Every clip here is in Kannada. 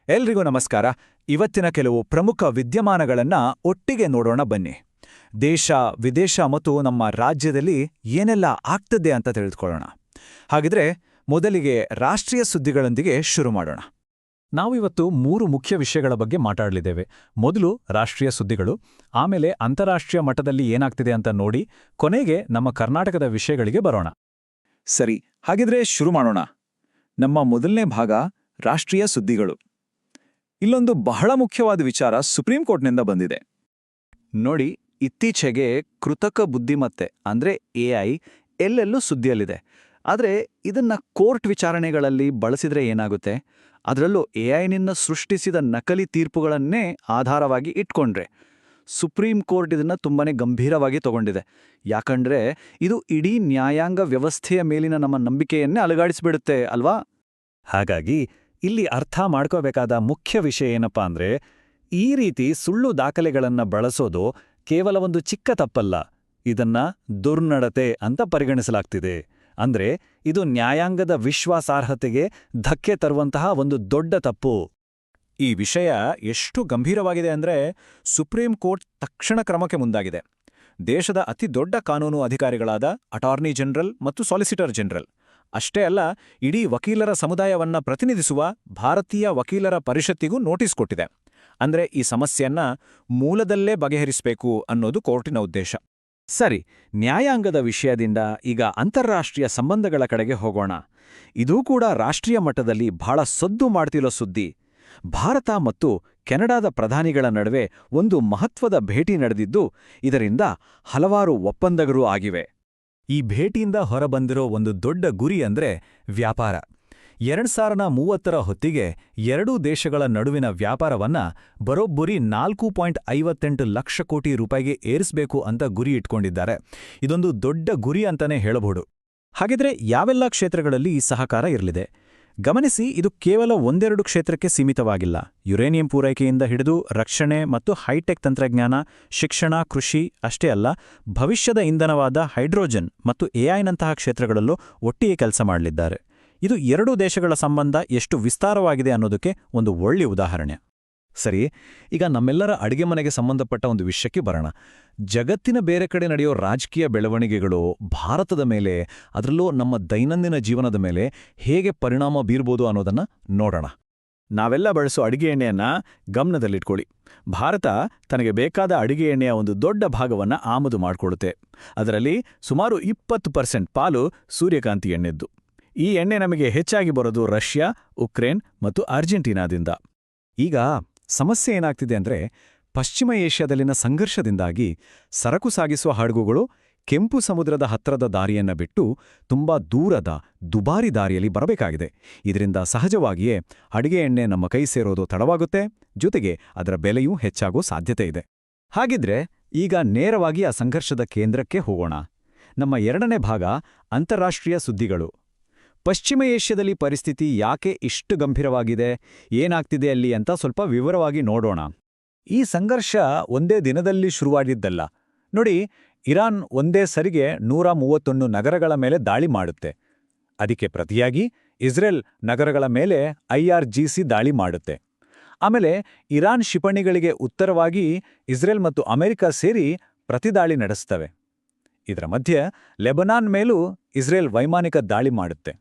ಎಲ್ರಿಗೂ ನಮಸ್ಕಾರ. ಇವತ್ತಿನ ಕೆಲವು ಪ್ರಮುಖ ವಿದ್ಯಮಾನಗಳನ್ನ ಒಟ್ಟಿಗೆ ನೋಡೋಣ ಬನ್ನಿ. ದೇಶ, ವಿದೇಶ ಮತ್ತು ನಮ್ಮ ರಾಜ್ಯದಲ್ಲಿ ಏನೆಲ್ಲ ಆಗ್ತದೆ ಅಂತ ತಿಳಿದುಕೊಳ್ಳೋಣ. ಹಾಗಿದ್ರೆ ಮೊದಲಿಗೆ ರಾಷ್ಟ್ರೀಯ ಸುದ್ದಿಗಳೊಂದಿಗೆ ಶುರು ಮಾಡೋಣ. ನಾವಿವತ್ತು 3 ಮುಖ್ಯ ವಿಷಯಗಳ ಬಗ್ಗೆ ಮಾತಾಡಲಿದ್ದೇವೆ. ಮೊದಲು ರಾಷ್ಟ್ರೀಯ ಸುದ್ದಿಗಳು, ಆಮೇಲೆ ಅಂತಾರಾಷ್ಟ್ರೀಯ ಮಟ್ಟದಲ್ಲಿ ಏನಾಗ್ತಿದೆ ಅಂತ ನೋಡಿ, ಕೊನೆಗೆ ನಮ್ಮ ಕರ್ನಾಟಕದ ವಿಷಯಗಳಿಗೆ ಬರೋಣ. ಸರಿ, ಹಾಗಿದ್ರೆ ಶುರು ಮಾಡೋಣ. ನಮ್ಮ ಮೊದಲನೇ ಭಾಗ ರಾಷ್ಟ್ರೀಯ ಸುದ್ದಿಗಳು. ಇಲ್ಲೊಂದು ಬಹಳ ಮುಖ್ಯವಾದ ವಿಚಾರ ಸುಪ್ರೀಂ ಕೋರ್ಟ್ನಿಂದ ಬಂದಿದೆ. ನೋಡಿ, ಇತ್ತೀಚೆಗೆ ಕೃತಕ ಬುದ್ಧಿಮತ್ತೆ ಅಂದ್ರೆ AI ಎಲ್ಲೆಲ್ಲೂ ಸುದ್ದಿಯಲ್ಲಿದೆ. ಆದರೆ ಇದನ್ನ ಕೋರ್ಟ್ ವಿಚಾರಣೆಗಳಲ್ಲಿ ಬಳಸಿದ್ರೆ ಏನಾಗುತ್ತೆ? ಅದರಲ್ಲೂ AIನಿಂದ ಸೃಷ್ಟಿಸಿದ ನಕಲಿ ತೀರ್ಪುಗಳನ್ನೇ ಆಧಾರವಾಗಿ ಇಟ್ಕೊಂಡ್ರೆ ಸುಪ್ರೀಂ ಕೋರ್ಟ್ ಇದನ್ನ ತುಂಬಾನೇ ಗಂಭೀರವಾಗಿ ತಗೊಂಡಿದೆ. ಯಾಕಂದ್ರೆ ಇದು ಇಡೀ ನ್ಯಾಯಾಂಗ ವ್ಯವಸ್ಥೆಯ ಮೇಲಿನ ನಮ್ಮ ನಂಬಿಕೆಯನ್ನೇ ಅಲುಗಾಡಿಸಿಬಿಡುತ್ತೆ ಅಲ್ವಾ? ಹಾಗಾಗಿ ಇಲ್ಲಿ ಅರ್ಥ ಮಾಡ್ಕೋಬೇಕಾದ ಮುಖ್ಯ ವಿಷಯ ಏನಪ್ಪಾ ಅಂದ್ರೆ, ಈ ರೀತಿ ಸುಳ್ಳು ದಾಖಲೆಗಳನ್ನ ಬಳಸೋದು ಕೇವಲ ಒಂದು ಚಿಕ್ಕ ತಪ್ಪಲ್ಲ, ಇದನ್ನ ದುರ್ನಡತೆ ಅಂತ ಪರಿಗಣಿಸಲಾಗ್ತಿದೆ. ಅಂದ್ರೆ ಇದು ನ್ಯಾಯಾಂಗದ ವಿಶ್ವಾಸಾರ್ಹತೆಗೆ ಧಕ್ಕೆ ತರುವಂತಹ ಒಂದು ದೊಡ್ಡ ತಪ್ಪು. ಈ ವಿಷಯ ಎಷ್ಟು ಗಂಭೀರವಾಗಿದೆ ಅಂದ್ರೆ ಸುಪ್ರೀಂ ಕೋರ್ಟ್ ತಕ್ಷಣ ಕ್ರಮಕ್ಕೆ ಮುಂದಾಗಿದೆ. ದೇಶದ ಅತಿ ದೊಡ್ಡ ಕಾನೂನು ಅಧಿಕಾರಿಗಳಾದ ಅಟಾರ್ನಿ ಜನರಲ್ ಮತ್ತು ಸಾಲಿಸಿಟರ್ ಜನರಲ್, ಅಷ್ಟೇ ಅಲ್ಲ, ಇಡೀ ವಕೀಲರ ಸಮುದಾಯವನ್ನ ಪ್ರತಿನಿಧಿಸುವ ಭಾರತೀಯ ವಕೀಲರ ಪರಿಷತ್ತಿಗೂ ನೋಟಿಸ್ ಕೊಟ್ಟಿದೆ. ಅಂದ್ರೆ ಈ ಸಮಸ್ಯೆಯನ್ನ ಮೂಲದಲ್ಲೇ ಬಗೆಹರಿಸಬೇಕು ಅನ್ನೋದು ಕೋರ್ಟಿನ ಉದ್ದೇಶ. ಸರಿ, ನ್ಯಾಯಾಂಗದ ವಿಷಯದಿಂದ ಈಗ ಅಂತಾರಾಷ್ಟ್ರೀಯ ಸಂಬಂಧಗಳ ಕಡೆಗೆ ಹೋಗೋಣ. ಇದೂ ಕೂಡ ರಾಷ್ಟ್ರೀಯ ಮಟ್ಟದಲ್ಲಿ ಬಹಳ ಸದ್ದು ಮಾಡ್ತಿರೋ ಸುದ್ದಿ. ಭಾರತ ಮತ್ತು ಕೆನಡಾದ ಪ್ರಧಾನಿಗಳ ನಡುವೆ ಒಂದು ಮಹತ್ವದ ಭೇಟಿ ನಡೆದಿದ್ದು, ಇದರಿಂದ ಹಲವಾರು ಒಪ್ಪಂದಗಳೂ ಆಗಿವೆ. ಈ ಭೇಟಿಯಿಂದ ಹೊರಬಂದಿರೋ ಒಂದು ದೊಡ್ಡ ಗುರಿ ಅಂದ್ರೆ ವ್ಯಾಪಾರ. 2030ರ ಹೊತ್ತಿಗೆ ಎರಡೂ ದೇಶಗಳ ನಡುವಿನ ವ್ಯಾಪಾರವನ್ನ ಬರೋಬ್ಬರಿ 4.58 ಲಕ್ಷ ಕೋಟಿ ರೂಪಾಯಿಗೆ ಏರಿಸಬೇಕು ಅಂತ ಗುರಿ ಇಟ್ಕೊಂಡಿದ್ದಾರೆ. ಇದೊಂದು ದೊಡ್ಡ ಗುರಿ ಅಂತಾನೆ ಹೇಳಬಹುದು. ಹಾಗಿದ್ರೆ ಯಾವೆಲ್ಲ ಕ್ಷೇತ್ರಗಳಲ್ಲಿ ಈ ಸಹಕಾರ ಇರಲಿದೆ? ಗಮನಿಸಿ, ಇದು ಕೇವಲ ಒಂದೆರಡು ಕ್ಷೇತ್ರಕ್ಕೆ ಸೀಮಿತವಾಗಿಲ್ಲ. ಯುರೇನಿಯಂ ಪೂರೈಕೆಯಿಂದ ಹಿಡಿದು ರಕ್ಷಣೆ ಮತ್ತು ಹೈಟೆಕ್ ತಂತ್ರಜ್ಞಾನ, ಶಿಕ್ಷಣ, ಕೃಷಿ ಅಷ್ಟೇ ಅಲ್ಲ, ಭವಿಷ್ಯದ ಇಂಧನವಾದ ಹೈಡ್ರೋಜನ್ ಮತ್ತು AIನಂತಹ ಕ್ಷೇತ್ರಗಳಲ್ಲೂ ಒಟ್ಟಿಗೆ ಕೆಲಸ ಮಾಡಲಿದ್ದಾರೆ. ಇದು ಎರಡೂ ದೇಶಗಳ ಸಂಬಂಧ ಎಷ್ಟು ವಿಸ್ತಾರವಾಗಿದೆ ಅನ್ನೋದಕ್ಕೆ ಒಂದು ಒಳ್ಳೆಯ ಉದಾಹರಣೆ. ಸರಿ, ಈಗ ನಮ್ಮೆಲ್ಲರ ಅಡಿಗೆ ಮನೆಗೆ ಸಂಬಂಧಪಟ್ಟ ಒಂದು ವಿಷಯಕ್ಕೆ ಬರೋಣ. ಜಗತ್ತಿನ ಬೇರೆ ಕಡೆ ನಡೆಯೋ ರಾಜಕೀಯ ಬೆಳವಣಿಗೆಗಳು ಭಾರತದ ಮೇಲೆ, ಅದರಲ್ಲೂ ನಮ್ಮ ದೈನಂದಿನ ಜೀವನದ ಮೇಲೆ ಹೇಗೆ ಪರಿಣಾಮ ಬೀರ್ಬೋದು ಅನ್ನೋದನ್ನ ನೋಡೋಣ. ನಾವೆಲ್ಲ ಬಳಸೋ ಅಡಿಗೆ ಎಣ್ಣೆಯನ್ನ ಗಮನದಲ್ಲಿಟ್ಕೊಳ್ಳಿ. ಭಾರತ ತನಗೆ ಬೇಕಾದ ಅಡಿಗೆ ಎಣ್ಣೆಯ ಒಂದು ದೊಡ್ಡ ಭಾಗವನ್ನ ಆಮದು ಮಾಡಿಕೊಳ್ಳುತ್ತೆ. ಅದರಲ್ಲಿ ಸುಮಾರು 20% ಪಾಲು ಸೂರ್ಯಕಾಂತಿ ಎಣ್ಣೆದ್ದು. ಈ ಎಣ್ಣೆ ನಮಗೆ ಹೆಚ್ಚಾಗಿ ಬರೋದು ರಷ್ಯಾ, ಉಕ್ರೇನ್ ಮತ್ತು ಅರ್ಜೆಂಟೀನಾದಿಂದ. ಈಗ ಸಮಸ್ಯೆ ಏನಾಗ್ತಿದೆ ಅಂದ್ರೆ, ಪಶ್ಚಿಮ ಏಷ್ಯಾದಲ್ಲಿನ ಸಂಘರ್ಷದಿಂದಾಗಿ ಸರಕು ಸಾಗಿಸುವ ಹಡಗುಗಳು ಕೆಂಪು ಸಮುದ್ರದ ಹತ್ತಿರದ ದಾರಿಯನ್ನ ಬಿಟ್ಟು ತುಂಬಾ ದೂರದ ದುಬಾರಿ ದಾರಿಯಲ್ಲಿ ಬರಬೇಕಾಗಿದೆ. ಇದರಿಂದ ಸಹಜವಾಗಿಯೇ ಅಡಿಗೆ ಎಣ್ಣೆ ನಮ್ಮ ಕೈ ಸೇರೋದು ತಡವಾಗುತ್ತೆ, ಜೊತೆಗೆ ಅದರ ಬೆಲೆಯೂ ಹೆಚ್ಚಾಗೋ ಸಾಧ್ಯತೆ ಇದೆ. ಹಾಗಿದ್ರೆ ಈಗ ನೇರವಾಗಿ ಆ ಸಂಘರ್ಷದ ಕೇಂದ್ರಕ್ಕೆ ಹೋಗೋಣ. ನಮ್ಮ ಎರಡನೇ ಭಾಗ ಅಂತಾರಾಷ್ಟ್ರೀಯ ಸುದ್ದಿಗಳು. ಪಶ್ಚಿಮ ಏಷ್ಯಾದಲ್ಲಿ ಪರಿಸ್ಥಿತಿ ಯಾಕೆ ಇಷ್ಟು ಗಂಭೀರವಾಗಿದೆ, ಏನಾಗ್ತಿದೆ ಅಲ್ಲಿ ಅಂತ ಸ್ವಲ್ಪ ವಿವರವಾಗಿ ನೋಡೋಣ. ಈ ಸಂಘರ್ಷ ಒಂದೇ ದಿನದಲ್ಲಿ ಶುರುವಾಗಿದ್ದಲ್ಲ. ನೋಡಿ, ಇರಾನ್ ಒಂದೇ ಸರಿಗೆ 131 ನಗರಗಳ ಮೇಲೆ ದಾಳಿ ಮಾಡುತ್ತೆ. ಅದಕ್ಕೆ ಪ್ರತಿಯಾಗಿ ಇಸ್ರೇಲ್ ನಗರಗಳ ಮೇಲೆ IRGC ದಾಳಿ ಮಾಡುತ್ತೆ. ಆಮೇಲೆ ಇರಾನ್ ಕ್ಷಿಪಣಿಗಳಿಗೆ ಉತ್ತರವಾಗಿ ಇಸ್ರೇಲ್ ಮತ್ತು ಅಮೆರಿಕ ಸೇರಿ ಪ್ರತಿದಾಳಿ ನಡೆಸ್ತವೆ. ಇದರ ಮಧ್ಯೆ ಲೆಬನಾನ್ ಮೇಲೂ ಇಸ್ರೇಲ್ ವೈಮಾನಿಕ ದಾಳಿ ಮಾಡುತ್ತೆ.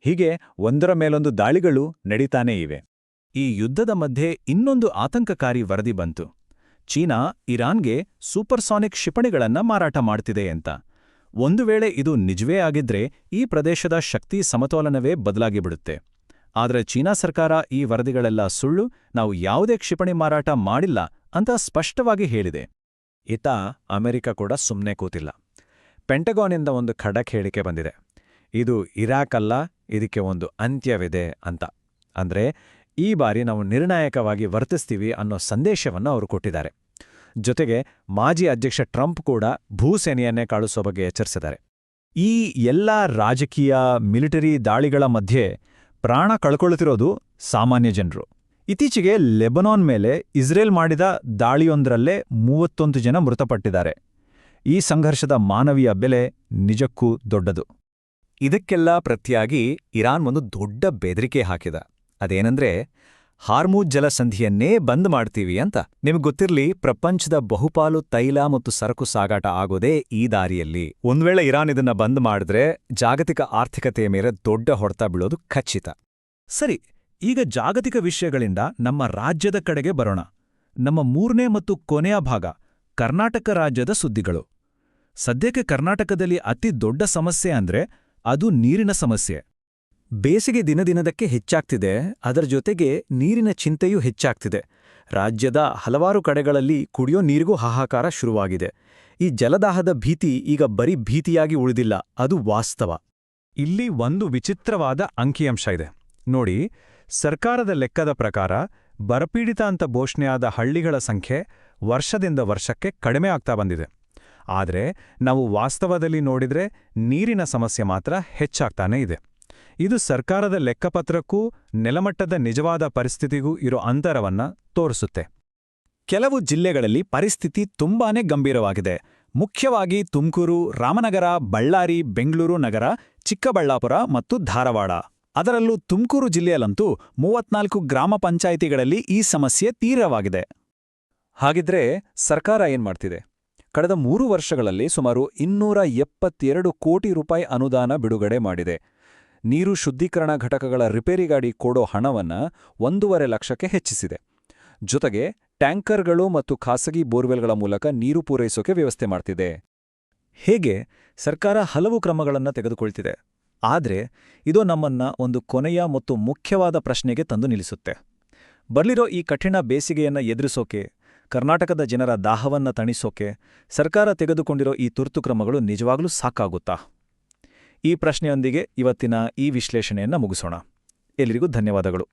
ಹೀಗೆ ಒಂದರ ಮೇಲೊಂದು ದಾಳಿಗಳು ನಡೀತಾನೇ ಇವೆ. ಈ ಯುದ್ಧದ ಮಧ್ಯೆ ಇನ್ನೊಂದು ಆತಂಕಕಾರಿ ವರದಿ ಬಂತು. ಚೀನಾ ಇರಾನ್ಗೆ ಸೂಪರ್ಸಾನಿಕ್ ಕ್ಷಿಪಣಿಗಳನ್ನ ಮಾರಾಟ ಮಾಡ್ತಿದೆ ಅಂತ. ಒಂದು ವೇಳೆ ಇದು ನಿಜವೇ ಆಗಿದ್ರೆ ಈ ಪ್ರದೇಶದ ಶಕ್ತಿ ಸಮತೋಲನವೇ ಬದಲಾಗಿಬಿಡುತ್ತೆ. ಆದರೆ ಚೀನಾ ಸರ್ಕಾರ ಈ ವರದಿಗಳೆಲ್ಲ ಸುಳ್ಳು, ನಾವು ಯಾವುದೇ ಕ್ಷಿಪಣಿ ಮಾರಾಟ ಮಾಡಿಲ್ಲ ಅಂತ ಸ್ಪಷ್ಟವಾಗಿ ಹೇಳಿದೆ. ಇತ್ತ ಅಮೆರಿಕ ಕೂಡ ಸುಮ್ಮನೆ ಕೂತಿಲ್ಲ. ಪೆಂಟಗಾನ್ನಿಂದ ಒಂದು ಖಡಕ್ ಹೇಳಿಕೆ ಬಂದಿದೆ. ಇದು ಇರಾಕ್ ಅಲ್ಲ, ಇದಕ್ಕೆ ಒಂದು ಅಂತ್ಯವಿದೆ ಅಂತ. ಅಂದ್ರೆ ಈ ಬಾರಿ ನಾವು ನಿರ್ಣಾಯಕವಾಗಿ ವರ್ತಿಸ್ತೀವಿ ಅನ್ನೋ ಸಂದೇಶವನ್ನು ಅವರು ಕೊಟ್ಟಿದ್ದಾರೆ. ಜೊತೆಗೆ ಮಾಜಿ ಅಧ್ಯಕ್ಷ ಟ್ರಂಪ್ ಕೂಡ ಭೂಸೇನೆಯನ್ನೇ ಕಳುಹಿಸೋ ಬಗ್ಗೆ ಎಚ್ಚರಿಸಿದ್ದಾರೆ. ಈ ಎಲ್ಲ ರಾಜಕೀಯ, ಮಿಲಿಟರಿ ದಾಳಿಗಳ ಮಧ್ಯೆ ಪ್ರಾಣ ಕಳ್ಕೊಳ್ತಿರೋದು ಸಾಮಾನ್ಯ ಜನರು. ಇತ್ತೀಚೆಗೆ ಲೆಬನಾನ್ ಮೇಲೆ ಇಸ್ರೇಲ್ ಮಾಡಿದ ದಾಳಿಯೊಂದರಲ್ಲೇ 31 ಜನ ಮೃತಪಟ್ಟಿದ್ದಾರೆ. ಈ ಸಂಘರ್ಷದ ಮಾನವೀಯ ಬೆಲೆ ನಿಜಕ್ಕೂ ದೊಡ್ಡದು. ಇದಕ್ಕೆಲ್ಲ ಪ್ರತಿಯಾಗಿ ಇರಾನ್ ಒಂದು ದೊಡ್ಡ ಬೆದರಿಕೆ ಹಾಕಿದ. ಅದೇನೆಂದ್ರೆ, ಹಾರ್ಮೂಜ್ ಜಲಸಂಧಿಯನ್ನೇ ಬಂದ್ ಮಾಡ್ತೀವಿ ಅಂತ. ನಿಮ್ಗೆ ಗೊತ್ತಿರ್ಲಿ, ಪ್ರಪಂಚದ ಬಹುಪಾಲು ತೈಲ ಮತ್ತು ಸರಕು ಸಾಗಾಟ ಆಗೋದೇ ಈ ದಾರಿಯಲ್ಲಿ. ಒಂದ್ವೇಳೆ ಇರಾನ್ ಇದನ್ನ ಬಂದ್ ಮಾಡಿದ್ರೆ ಜಾಗತಿಕ ಆರ್ಥಿಕತೆಯ ಮೇಲೆ ದೊಡ್ಡ ಹೊಡೆತ ಬೀಳೋದು ಖಚಿತ. ಸರಿ, ಈಗ ಜಾಗತಿಕ ವಿಷಯಗಳಿಂದ ನಮ್ಮ ರಾಜ್ಯದ ಕಡೆಗೆ ಬರೋಣ. ನಮ್ಮ ಮೂರನೇ ಮತ್ತು ಕೊನೆಯ ಭಾಗ, ಕರ್ನಾಟಕ ರಾಜ್ಯದ ಸುದ್ದಿಗಳು. ಸದ್ಯಕ್ಕೆ ಕರ್ನಾಟಕದಲ್ಲಿ ಅತಿ ದೊಡ್ಡ ಸಮಸ್ಯೆ ಅಂದ್ರೆ ಅದು ನೀರಿನ ಸಮಸ್ಯೆ. ಬೇಸಿಗೆ ದಿನದಿನದಕ್ಕೆ ಹೆಚ್ಚಾಗ್ತಿದೆ, ಅದರ ಜೊತೆಗೆ ನೀರಿನ ಚಿಂತೆಯೂ ಹೆಚ್ಚಾಗ್ತಿದೆ. ರಾಜ್ಯದ ಹಲವಾರು ಕಡೆಗಳಲ್ಲಿ ಕುಡಿಯೋ ನೀರಿಗೂ ಹಾಹಾಕಾರ ಶುರುವಾಗಿದೆ. ಈ ಜಲದಾಹದ ಭೀತಿ ಈಗ ಬರೀ ಭೀತಿಯಾಗಿ ಉಳಿದಿಲ್ಲ, ಅದು ವಾಸ್ತವ. ಇಲ್ಲಿ ಒಂದು ವಿಚಿತ್ರವಾದ ಅಂಕಿಅಂಶ ಇದೆ ನೋಡಿ. ಸರ್ಕಾರದ ಲೆಕ್ಕದ ಪ್ರಕಾರ ಬರಪೀಡಿತ ಅಂತ ಘೋಷಣೆಯಾದ ಹಳ್ಳಿಗಳ ಸಂಖ್ಯೆ ವರ್ಷದಿಂದ ವರ್ಷಕ್ಕೆ ಕಡಿಮೆ ಆಗ್ತಾ ಬಂದಿದೆ. ಆದರೆ ನಾವು ವಾಸ್ತವದಲ್ಲಿ ನೋಡಿದ್ರೆ ನೀರಿನ ಸಮಸ್ಯೆ ಮಾತ್ರ ಹೆಚ್ಚಾಗ್ತಾನೇ ಇದೆ. ಇದು ಸರ್ಕಾರದ ಲೆಕ್ಕಪತ್ರಕ್ಕೂ ನೆಲಮಟ್ಟದ ನಿಜವಾದ ಪರಿಸ್ಥಿತಿಗೂ ಇರೋ ಅಂತರವನ್ನ ತೋರಿಸುತ್ತೆ. ಕೆಲವು ಜಿಲ್ಲೆಗಳಲ್ಲಿ ಪರಿಸ್ಥಿತಿ ತುಂಬಾನೇ ಗಂಭೀರವಾಗಿದೆ. ಮುಖ್ಯವಾಗಿ ತುಮಕೂರು, ರಾಮನಗರ, ಬಳ್ಳಾರಿ, ಬೆಂಗಳೂರು ನಗರ, ಚಿಕ್ಕಬಳ್ಳಾಪುರ ಮತ್ತು ಧಾರವಾಡ. ಅದರಲ್ಲೂ ತುಮಕೂರು ಜಿಲ್ಲೆಯಲ್ಲಂತೂ 34 ಗ್ರಾಮ ಪಂಚಾಯಿತಿಗಳಲ್ಲಿ ಈ ಸಮಸ್ಯೆ ತೀವ್ರವಾಗಿದೆ. ಹಾಗಿದ್ರೆ ಸರ್ಕಾರ ಏನ್ಮಾಡ್ತಿದೆ? ಕಳೆದ 3 ವರ್ಷಗಳಲ್ಲಿ ಸುಮಾರು 272 ಕೋಟಿ ರೂಪಾಯಿ ಅನುದಾನ ಬಿಡುಗಡೆ ಮಾಡಿದೆ. ನೀರು ಶುದ್ಧೀಕರಣ ಘಟಕಗಳ ರಿಪೇರಿಗಾಗಿ ಕೊಡೋ ಹಣವನ್ನ 1.5 ಲಕ್ಷಕ್ಕೆ ಹೆಚ್ಚಿಸಿದೆ. ಜೊತೆಗೆ ಟ್ಯಾಂಕರ್ಗಳು ಮತ್ತು ಖಾಸಗಿ ಬೋರ್ವೆಲ್ಗಳ ಮೂಲಕ ನೀರು ಪೂರೈಸೋಕೆ ವ್ಯವಸ್ಥೆ ಮಾಡ್ತಿದೆ. ಹೇಗೆ ಸರ್ಕಾರ ಹಲವು ಕ್ರಮಗಳನ್ನು ತೆಗೆದುಕೊಳ್ತಿದೆ. ಆದರೆ ಇದು ನಮ್ಮನ್ನ ಒಂದು ಕೊನೆಯ ಮತ್ತು ಮುಖ್ಯವಾದ ಪ್ರಶ್ನೆಗೆ ತಂದು ನಿಲ್ಲಿಸುತ್ತೆ. ಬರ್ಲಿರೋ ಈ ಕಠಿಣ ಬೇಸಿಗೆಯನ್ನ ಎದುರಿಸೋಕೆ, ಕರ್ನಾಟಕದ ಜನರ ದಾಹವನ್ನ ತಣಿಸೋಕೆ ಸರ್ಕಾರ ತೆಗೆದುಕೊಂಡಿರೋ ಈ ತುರ್ತು ಕ್ರಮಗಳು ನಿಜವಾಗ್ಲೂ ಸಾಕಾಗುತ್ತಾ? ಈ ಪ್ರಶ್ನೆಯೊಂದಿಗೆ ಇವತ್ತಿನ ಈ ವಿಶ್ಲೇಷಣೆಯನ್ನ ಮುಗಿಸೋಣ. ಎಲ್ಲರಿಗೂ ಧನ್ಯವಾದಗಳು.